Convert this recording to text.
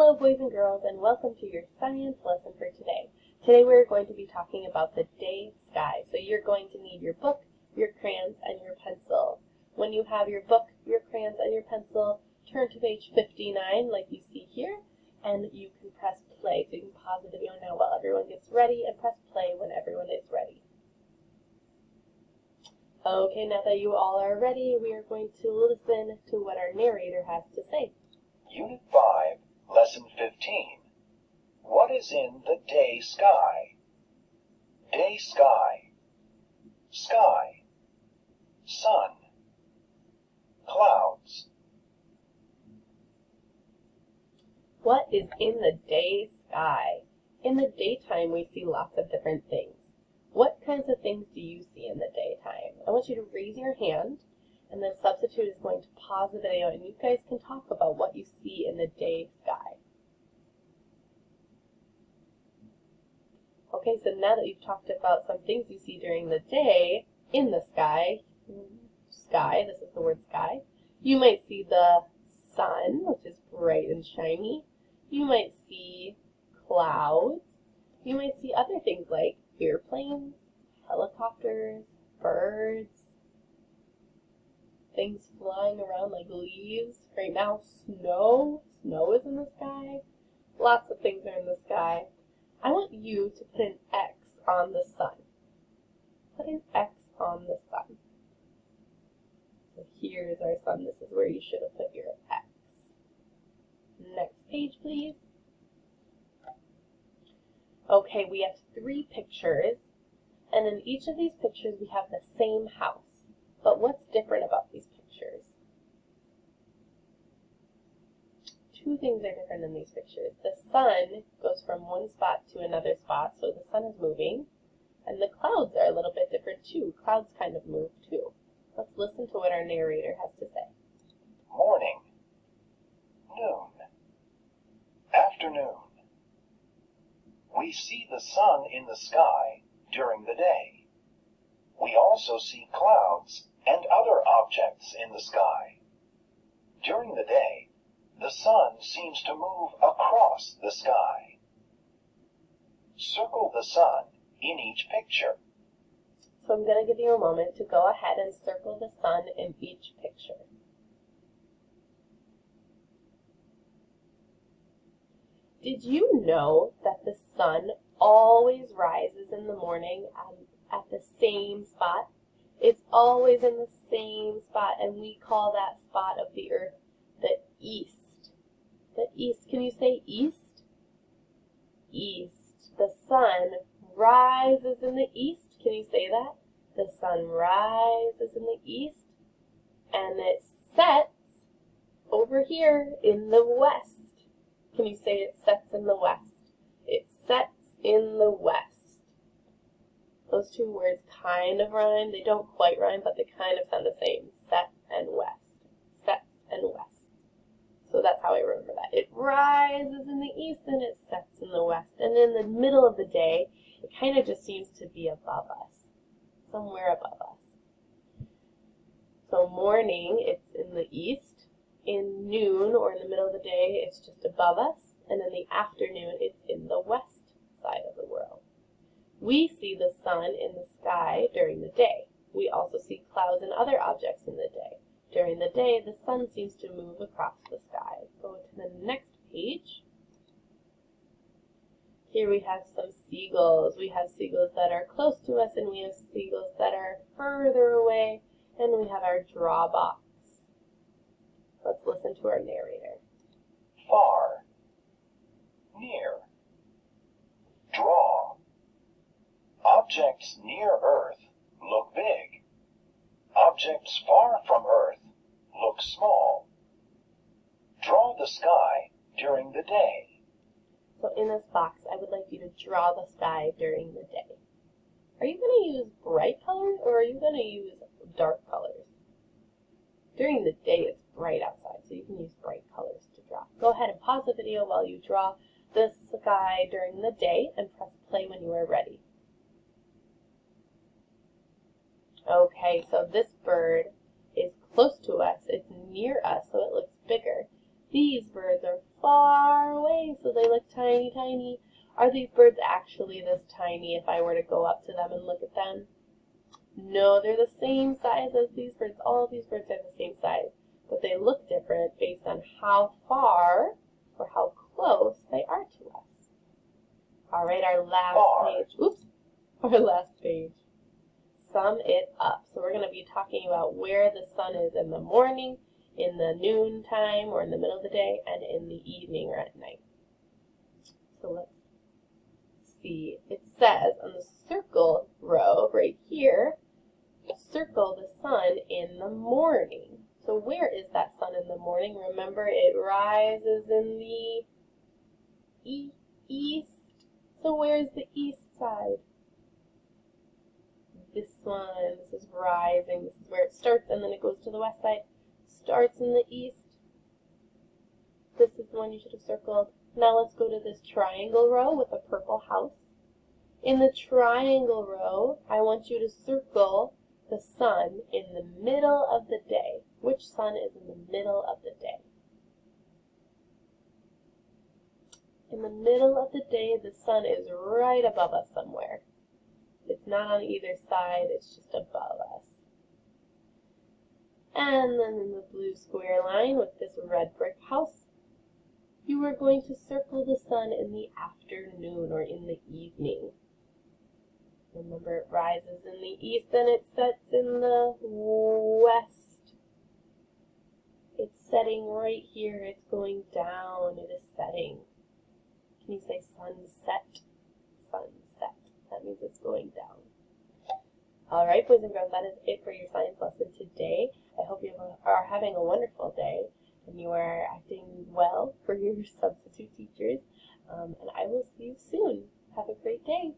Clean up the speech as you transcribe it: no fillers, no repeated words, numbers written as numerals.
Hello boys and girls, and welcome to your science lesson for today. Today we're going to be talking about the day sky. So you're going to need your book, your crayons, and your pencil. When you have your book, your crayons, and your pencil, turn to page 59 like you see here, and you can press play. So you can pause the video now while everyone gets ready, and press play when everyone is ready. Okay, now that you all are ready, we are going to listen to what our narrator has to say. Unit 5, Lesson 15. What is in the day sky? Day sky. Sky. Sun. Clouds. What is in the day sky? In the daytime, we see lots of different things. What kinds of things do you see in the daytime? I want you to raise your hand, and the substitute is going to pause the video, and you guys can talk about what you see in the day sky. Okay, so now that you've talked about some things you see during the day in the sky, this is the word sky, you might see the sun, which is bright and shiny. You might see clouds. You might see other things like airplanes, helicopters, birds, things flying around like leaves. Right now, snow. Snow is in the sky. Lots of things are in the sky. I want you to put an X on the sun. Put an X on the sun. So here's our sun. This is where you should have put your X. Next page, please. Okay, we have 3 pictures, and in each of these pictures we have the same house. But what's different about these pictures? 2 things are different in these pictures. The sun goes from one spot to another spot, so the sun is moving, and the clouds are a little bit different too. Clouds kind of move too. Let's listen to what our narrator has to say. Morning. Noon. Afternoon. We see the sun in the sky during the day. We also see clouds and other objects in the sky. During the day, the sun seems to move across the sky. Circle the sun in each picture. So I'm going to give you a moment to go ahead and circle the sun in each picture. Did you know that the sun always rises in the morning at the same spot? It's always in the same spot, and we call that spot of the earth the east. The east. Can you say east? East. The sun rises in the east. Can you say that? The sun rises in the east, and it sets over here in the west. Can you say it sets in the west? It sets in the west. Those 2 words kind of rhyme. They don't quite rhyme, but they kind of sound the same. Set and west. Sets and west. So that's how I remember that. It rises in the east and it sets in the west. And in the middle of the day, it kind of just seems to be above us. Somewhere above us. So morning, it's in the east. In noon, or in the middle of the day, it's just above us. And in the afternoon, it's in the west side of the world. We see the sun in the sky during the day. We also see clouds and other objects in the day. During the day, the sun seems to move across the sky. Go to the next page. Here we have some seagulls. We have seagulls that are close to us, and we have seagulls that are further away, and we have our draw box. Let's listen to our narrator. Far. Near. Draw. Objects near Earth look big. Objects far from Earth look small. Draw the sky during the day. So in this box, I would like you to draw the sky during the day. Are you going to use bright colors, or are you going to use dark colors? During the day, it's bright outside, so you can use bright colors to draw. Go ahead and pause the video while you draw the sky during the day, and press play when you are ready. Okay, so this bird is close to us. It's near us, so it looks bigger. These birds are far away day, so they look tiny, tiny. Are these birds actually this tiny if I were to go up to them and look at them? No, they're the same size as these birds. All of these birds are the same size, but they look different based on how far or how close they are to us. All right, our last page. Oops, our last page. Sum it up. So we're going to be talking about where the sun is in the morning, in the noon time, or in the middle of the day, and in the evening or at night. So let's see. It says on the circle row right here, circle the sun in the morning. So where is that sun in the morning? Remember, it rises in the east. So where's the east side? This one. This is rising. This is where it starts, and then it goes to the west side. Starts in the east. This is the one you should have circled. Now let's go to this triangle row with a purple house. In the triangle row, I want you to circle the sun in the middle of the day. Which sun is in the middle of the day? In the middle of the day, the sun is right above us somewhere. It's not on either side, it's just above us. And then in the blue square line with this red brick house, you are going to circle the sun in the afternoon or in the evening. Remember, it rises in the east and it sets in the west. It's setting right here. It's going down. It is setting. Can you say sunset? Sunset. That means it's going down. All right, boys and girls, that is it for your science lesson today. I hope you are having a wonderful day and you are acting well for your substitute teachers. And I will see you soon. Have a great day.